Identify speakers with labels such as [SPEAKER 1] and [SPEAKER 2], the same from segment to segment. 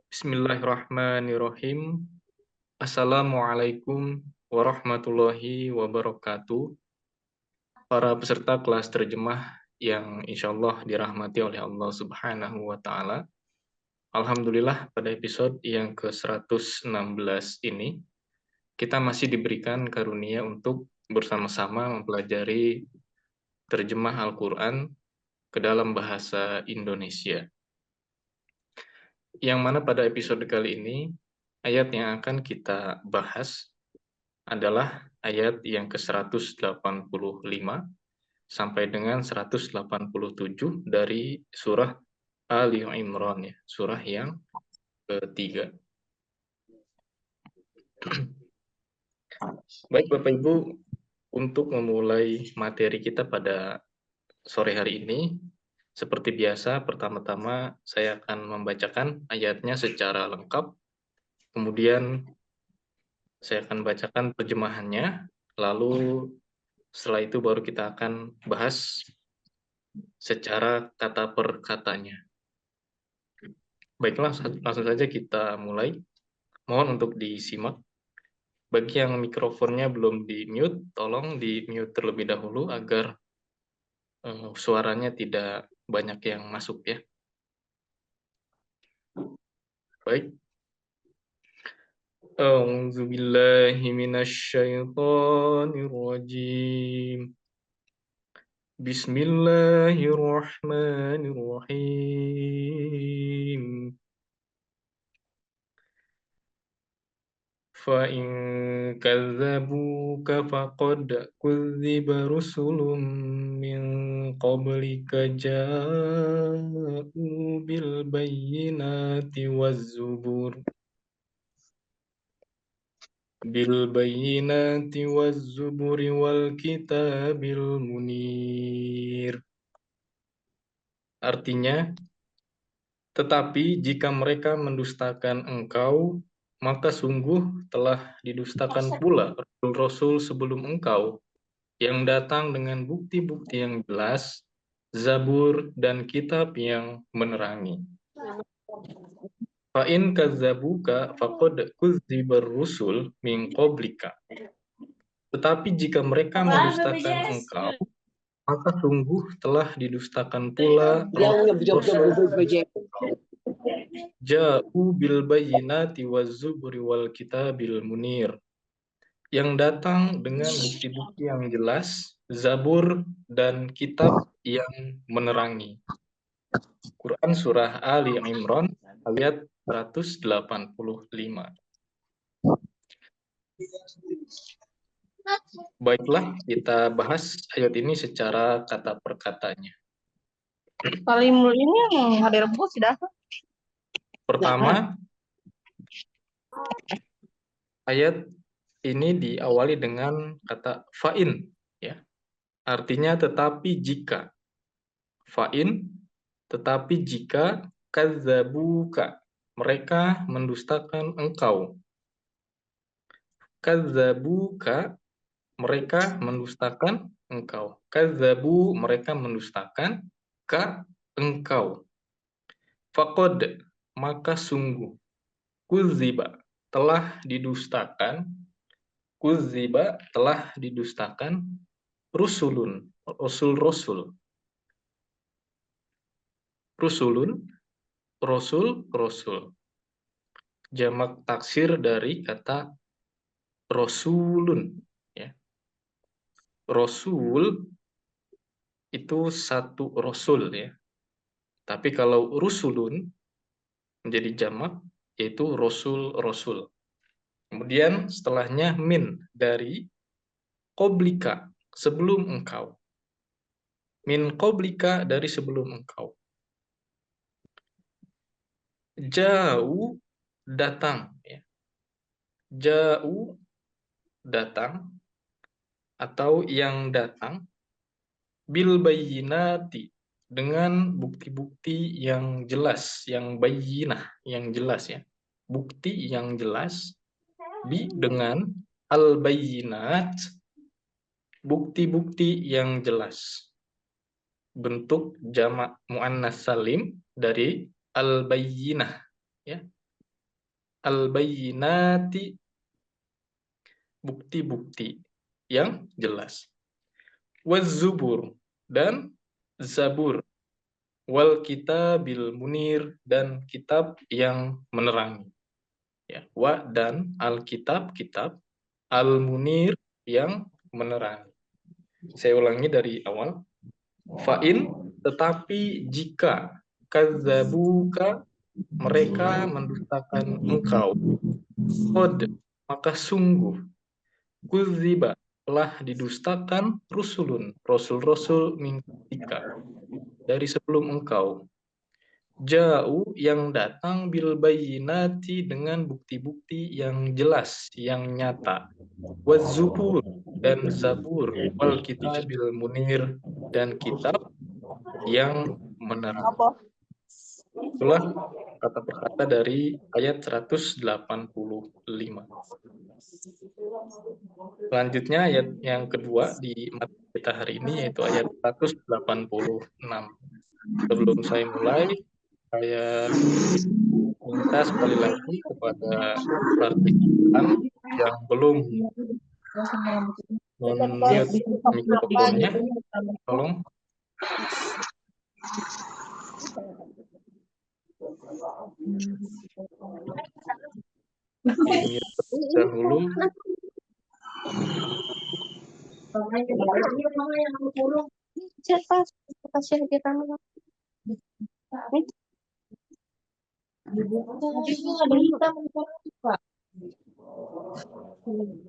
[SPEAKER 1] Bismillahirrahmanirrahim. Assalamualaikum warahmatullahi wabarakatuh. Para peserta kelas terjemah yang insya Allah dirahmati oleh Allah Subhanahu wa Ta'ala. Alhamdulillah, pada episode yang ke-116 ini, kita masih diberikan karunia untuk bersama-sama mempelajari terjemah Al-Quran ke dalam bahasa Indonesia. Yang mana pada episode kali ini, ayat yang akan kita bahas adalah ayat yang ke-185 sampai dengan 187 dari surah Ali Imran, ya, surah yang ketiga. Baik Bapak Ibu, untuk memulai materi kita pada sore hari ini, seperti biasa, pertama-tama saya akan membacakan ayatnya secara lengkap, kemudian saya akan bacakan terjemahannya, lalu setelah itu baru kita akan bahas secara kata per katanya. Baiklah, langsung saja kita mulai. Mohon untuk disimak. Bagi yang mikrofonnya belum di-mute, tolong di-mute terlebih dahulu agar suaranya tidak banyak yang masuk, ya. Baik. A'udzu billahi minasyaitonir rajim. Bismillahirrahmanirrahim. فَإِن كَذَّبُوكَ فَقَدْ كُذِّبَ رُسُلٌ مِّن قَبْلِكَ جَاءُوا بِالْبَيِّنَاتِ وَالزُّبُرِ وَالْكِتَابِ الْمُنِيرِ. Artinya, tetapi jika mereka mendustakan engkau, maka sungguh telah didustakan pula rasul-rasul sebelum engkau yang datang dengan bukti-bukti yang jelas, Zabur dan kitab yang menerangi. Fa'in kazzabuka faqad kudzibar rusul min qablika. Tetapi jika mereka mendustakan engkau, maka sungguh telah didustakan pula rasul Ja'u bil bayyinati waz-zuburi wal kitabil munir, yang datang dengan bukti-bukti yang jelas, Zabur dan kitab yang menerangi. Quran Surah Ali Imran ayat 185. Baiklah, kita bahas ayat ini secara kata per katanya.
[SPEAKER 2] Kalimul ini yang ada rebus sudah.
[SPEAKER 1] Pertama, ayat ini diawali dengan kata fa'in, ya. Artinya tetapi jika. Fa'in, tetapi jika, kadzabuka, mereka mendustakan engkau. Kadzabuka, mereka mendustakan engkau. Kadzabu, mereka mendustakan ka engkau. Faqad, maka sungguh. Kuziba, telah didustakan. Kuziba, telah didustakan. Rusulun, rasul-rasul. Rusulun, rasul. Jamak taksir dari kata rasulun, ya. Rasul itu satu rasul, ya. Tapi kalau rusulun menjadi jamak, yaitu rasul. Kemudian setelahnya min, dari qoblika, sebelum engkau. Min qoblika, dari sebelum engkau. Jauh, datang, ya. Jauh, datang, atau yang datang, bil bayyinati, dengan bukti-bukti yang jelas, yang bayyinah, yang jelas, ya. Bukti yang jelas, dengan al bayyinat, bukti-bukti yang jelas. Bentuk jamak muannas salim dari al bayyinah, ya. al-bayyinati, bukti-bukti yang jelas. Waz-zubur, dan zabur. Wal kitabil munir, dan kitab yang menerangi. Ya, wa dan al-kitab, kitab, al-munir yang menerangi. Saya ulangi dari awal. Fa'in, tetapi jika kadzabuka, mereka mendustakan engkau, qad, maka sungguh kudziba, telah didustakan rusulun, rasul-rasul min qablika, dari sebelum engkau, ja'u, yang datang bil bayyinati, dengan bukti-bukti yang jelas, yang nyata, wazubur, dan zabur, wal kitabil munir, dan kitab yang menerang.
[SPEAKER 2] Apa?
[SPEAKER 1] Itulah kata per kata dari ayat 185. Selanjutnya ayat yang kedua di materi kita hari ini, yaitu ayat 186. Sebelum saya mulai, saya minta sekali lagi kepada partisipan yang belum mute mikrofonnya, tolong di-mute dahulu.
[SPEAKER 2] Siapa? Kasih dia kamu.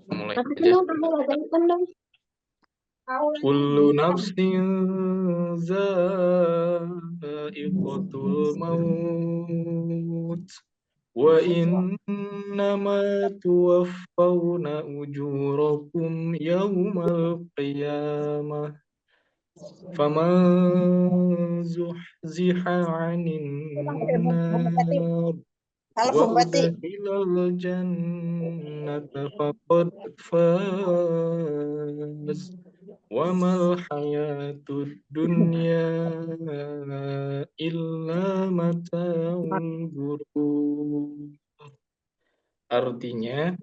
[SPEAKER 1] Mulai aja. Kullu nafsin za'iqatul maut wa innama tuwaffawna ujurakum yawmal qiyamah faman zuhziha 'anil nar wa udkhilal jannata faqad faz wa mal hayatud dunya illa mata'ul ghurur. Artinya,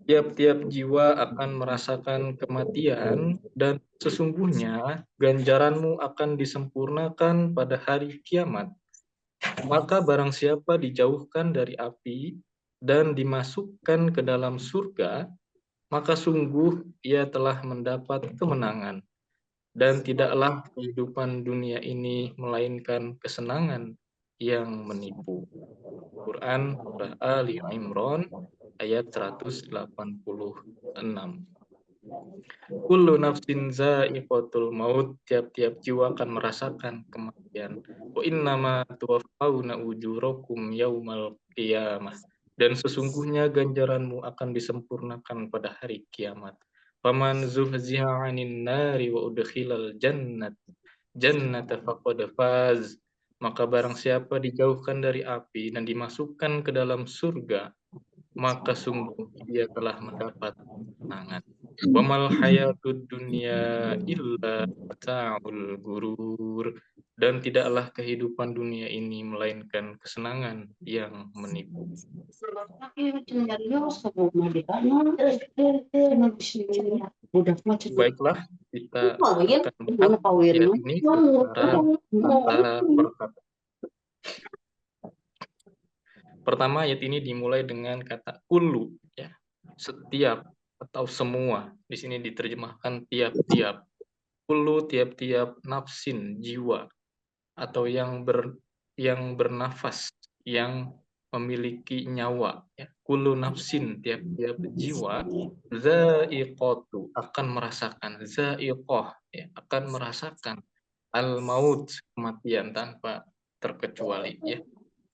[SPEAKER 1] tiap-tiap jiwa akan merasakan kematian, dan sesungguhnya ganjaranmu akan disempurnakan pada hari kiamat. Maka barang siapa dijauhkan dari api dan dimasukkan ke dalam surga, maka sungguh ia telah mendapat kemenangan. Dan tidaklah kehidupan dunia ini melainkan kesenangan yang menipu. Quran Surah Ali Imran ayat 186. Kullu nafsin za'iqatul maut, tiap-tiap jiwa akan merasakan kematian. Wa innama tuwaffawna ujurakum yaumal qiyamah, dan sesungguhnya ganjaranmu akan disempurnakan pada hari kiamat. Faman zuhziha 'anil nari wa udkhilal jannata faqad faz, maka barang siapa dijauhkan dari api dan dimasukkan ke dalam surga, maka sungguh dia telah mendapat kemenangan. Wa mal hayatud dunya illa mata'ul gurur, dan tidaklah kehidupan dunia ini melainkan kesenangan yang menipu. Baiklah, kita akan melihat ayat ini secara per kata. Pertama, ayat ini dimulai dengan kata kullu, ya, setiap atau semua. Di sini diterjemahkan tiap-tiap. Kullu, tiap-tiap, nafsin, jiwa, atau yang bernafas, yang memiliki nyawa. Ya. Kullu nafsin, tiap-tiap jiwa, za'iqatu, akan merasakan, za'iqah, ya, akan merasakan, al-maut, kematian tanpa terkecuali. Ya.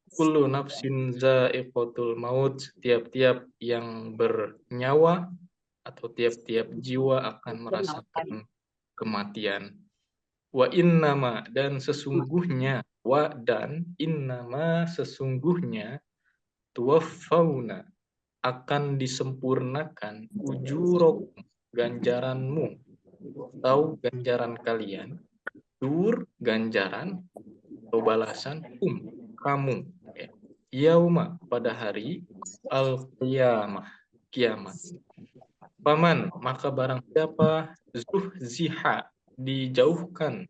[SPEAKER 1] Kullu nafsin za'iqatul maut, tiap-tiap yang bernyawa atau tiap-tiap jiwa akan merasakan kematian. Wa innama, dan sesungguhnya, wa dan innama, sesungguhnya, tuwaffawna, akan disempurnakan, ujurakum, ganjaranmu atau ganjaran kalian, dur, ganjaran atau balasan, kamu, ya. Yauma, pada hari, al-qiyamah, kiamat. Paman, maka barang siapa zuhziha, dijauhkan,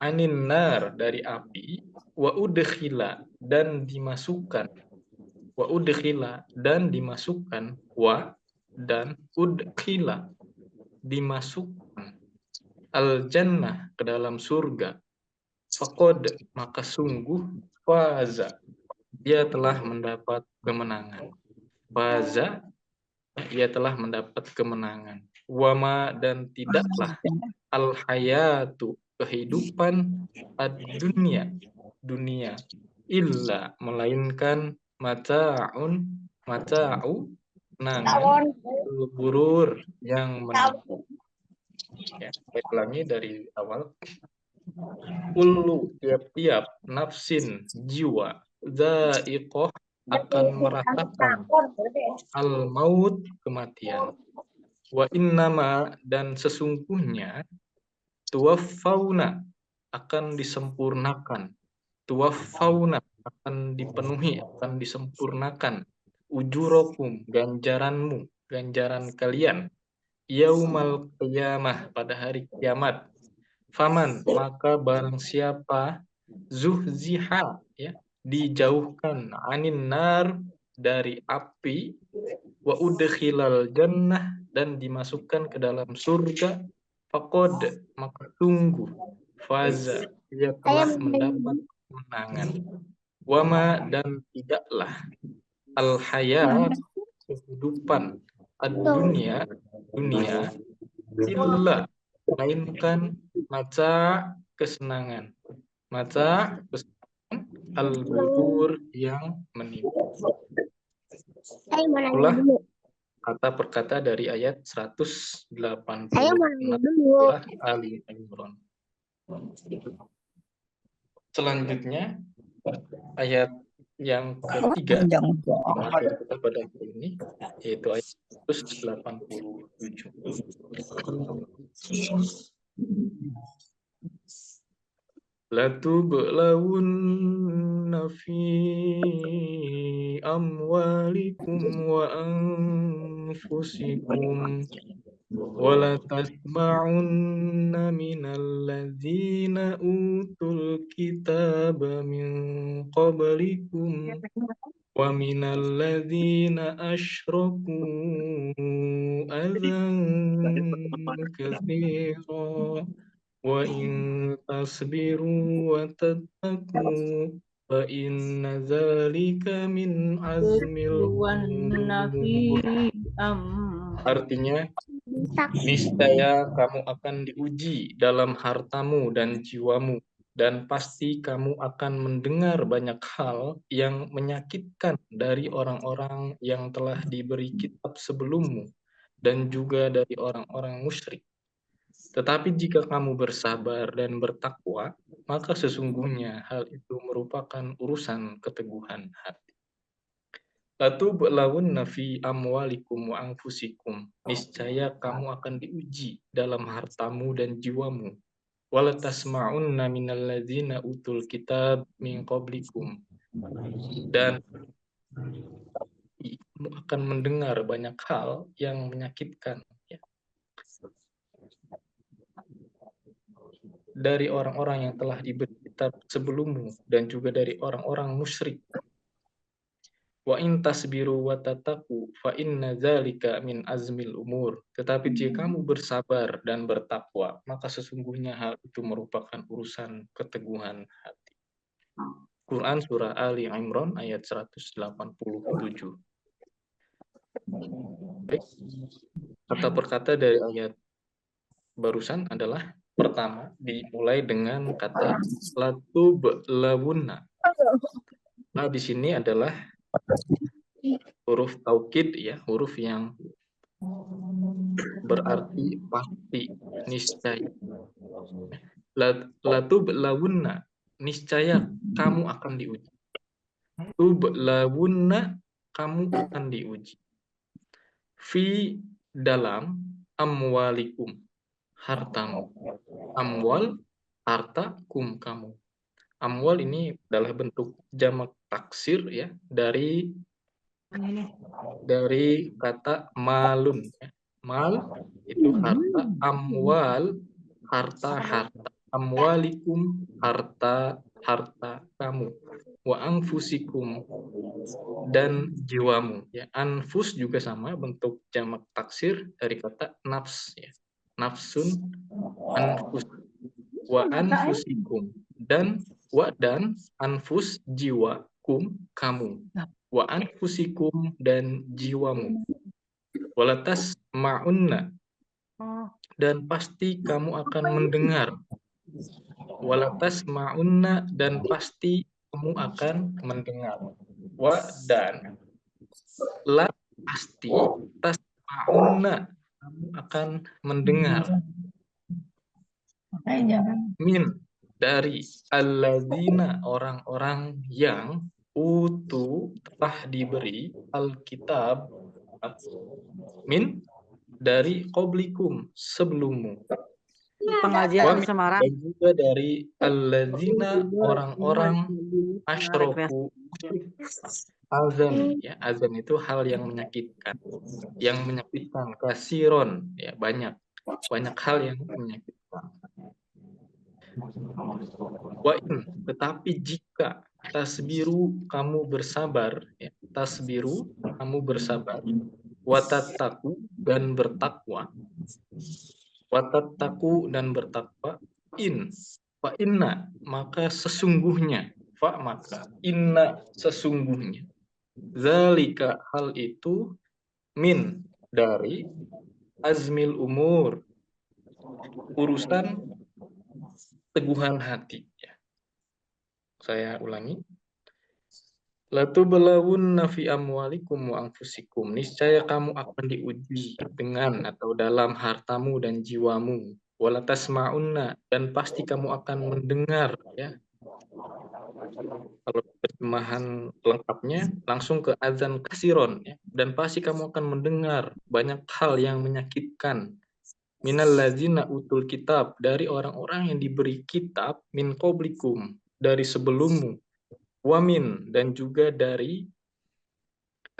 [SPEAKER 1] anin nar, dari api, wa udkhila, dan dimasukkan, wa udkhila, dan dimasukkan, wa, dan udkhila, dimasukkan, al jannah, ke dalam surga, faqad, maka sungguh, faza, dia telah mendapat kemenangan. Faza, ia telah mendapat kemenangan. Wama, dan tidaklah, al hayatu, kehidupan, ad-dunya, dunia, illa, melainkan, mata'u, kenangan, gurur, yang menipu. Ya, saya ulangi dari awal. Kullu, tiap-tiap, nafsin, jiwa, zaiqoh, akan merasakan, al-maut, kematian. Wa innama, dan sesungguhnya, tuwaffauna, akan disempurnakan, tuwaffauna, akan dipenuhi, akan disempurnakan, ujurakum, ganjaranmu, ganjaran kalian, yaumal qiyamah, pada hari kiamat. Faman, maka barang siapa, zuhziha, ya, dijauhkan, anin nar, dari api, wa udkhilal jannah, dan dimasukkan ke dalam surga, faqad, maka sungguh, faza, dia telah mendapat kemenangan. Wama, dan tidaklah, al hayat, kehidupan, ad-dunya, dunia, illa, melainkan, mata, kesenangan, mata, kesenangan, al-ghurur, yang menipu.
[SPEAKER 2] Saya mau nanya
[SPEAKER 1] Itulah
[SPEAKER 2] dulu.
[SPEAKER 1] kata per kata dari ayat 186
[SPEAKER 2] Saya mau nanya dulu.
[SPEAKER 1] surah Ali Imran. Selanjutnya, ayat yang ketiga materi kita pada hari ini, yaitu ayat 187. Latub'lawunna fi amwalikum wa anfusikum wala tasma'unna minal ladzina utul kitaba min qablikum wa minal ladzina asyraku adzan katsira wa in tasbiru wa tattaqu fa inna dzalika min azmil umur. Artinya, niscaya kamu akan diuji dalam hartamu dan jiwamu, dan pasti kamu akan mendengar banyak hal yang menyakitkan dari orang-orang yang telah diberi kitab sebelummu, dan juga dari orang-orang musyrik. Tetapi jika kamu bersabar dan bertakwa, maka sesungguhnya hal itu merupakan urusan keteguhan hati. Latub'lawunna fi amwalikum wa anfusikum. Niscaya kamu akan diuji dalam hartamu dan jiwamu. Wala tasma'unna minal ladzina utul kitab min qablikum. Dan kamu akan mendengar banyak hal yang menyakitkan, ya, dari orang-orang yang telah diberi kitab sebelummu dan juga dari orang-orang musyrik. Wa in tasbiru wa tataku fa inna dzalika min azmil umur. Tetapi jika kamu bersabar dan bertakwa, maka sesungguhnya hal itu merupakan urusan keteguhan hati. Quran surah Ali Imran ayat 187. Baik. Kata per kata dari ayat barusan adalah, pertama, dimulai dengan kata latub'lawunna. Nah, di sini adalah huruf taukid, ya, huruf yang berarti pasti, niscaya. Latub'lawunna, niscaya kamu akan diuji. Tub'lawunna, kamu akan diuji. Fi, dalam, amwalikum, hartamu. Amwal, harta, kum, kamu. Amwal ini adalah bentuk jamak taksir ya dari kata malun ya. Mal itu harta, amwal harta, amwalikum harta kamu, wa anfusikum dan jiwamu ya. Anfus juga sama bentuk jamak taksir dari kata nafs ya. Nafsun, anfus, wa anfusikum dan anfus jiwa, kamu, wa anfusikum dan jiwamu, walatas ma'unna dan pasti kamu akan mendengar, walatas ma'unna dan pasti kamu akan mendengar, wa dan la pasti tasma'unna kamu akan mendengar, min dari alladzina orang-orang yang telah diberi alkitab, min dari qablikum sebelummu,
[SPEAKER 3] Pengajian Semarang.
[SPEAKER 1] dan juga dari alladzina orang-orang asyraku, azan ya. Azan itu hal yang menyakitkan, kasiron ya, banyak hal yang menyakitkan. Wa in, tetapi jika tasbiru kamu bersabar ya, tasbiru kamu bersabar, watattaku dan bertakwa, in fa inna maka sesungguhnya, fa maka inna sesungguhnya, zalika hal itu, min dari azmil umur urusan teguhan hati ya. Saya ulangi, latubelawunna fi amwalikum wa anfusikum, niscaya kamu akan diuji dengan atau dalam hartamu dan jiwamu, walatasma'unna dan pasti kamu akan mendengar ya. Kalau terjemahan lengkapnya langsung ke azan kasiron ya, dan pasti kamu akan mendengar banyak hal yang menyakitkan, minal ladzina utul kitab dari orang-orang yang diberi kitab, min qablikum dari sebelummu, wamin dan juga dari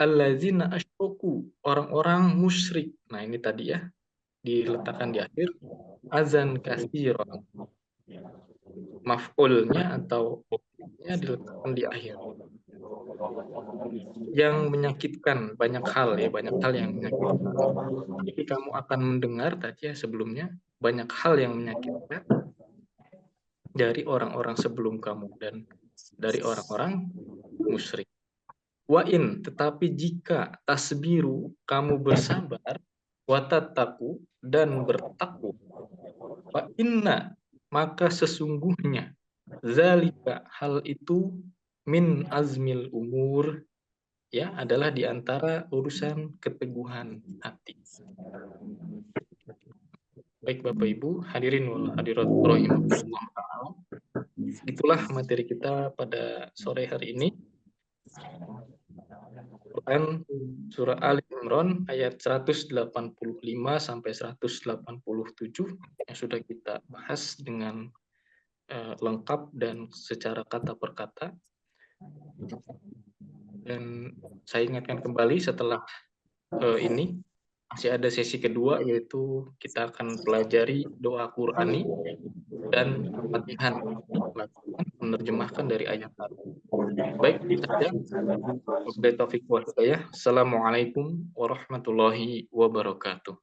[SPEAKER 1] alladzina asyraku orang-orang musyrik. Nah ini tadi ya diletakkan di akhir azan kasiron, maf'ulnya atau diletakkan di akhir, yang menyakitkan, banyak hal yang menyakitkan. Jadi kamu akan mendengar tadi ya sebelumnya banyak hal yang menyakitkan dari orang-orang sebelum kamu dan dari orang-orang musyrik. Wa in, tetapi jika tasbiru kamu bersabar, watattaku dan bertakwa, wa inna maka sesungguhnya, zalika hal itu, min azmil umur ya, adalah di antara urusan keteguhan hati. Baik Bapak Ibu, hadirin wal hadirat rahimakumullah ta'ala. Itulah materi kita pada sore hari ini. Quran surah Ali Imran ayat 185 sampai 187 yang sudah kita bahas dengan lengkap dan secara kata per kata. Dan saya ingatkan kembali setelah ini masih ada sesi kedua, yaitu kita akan pelajari doa Qur'ani dan Fatihah, menerjemahkan dari ayat tadi. Baik, itu saja. Wabillahi taufiq wal hidayah. Assalamualaikum warahmatullahi wabarakatuh.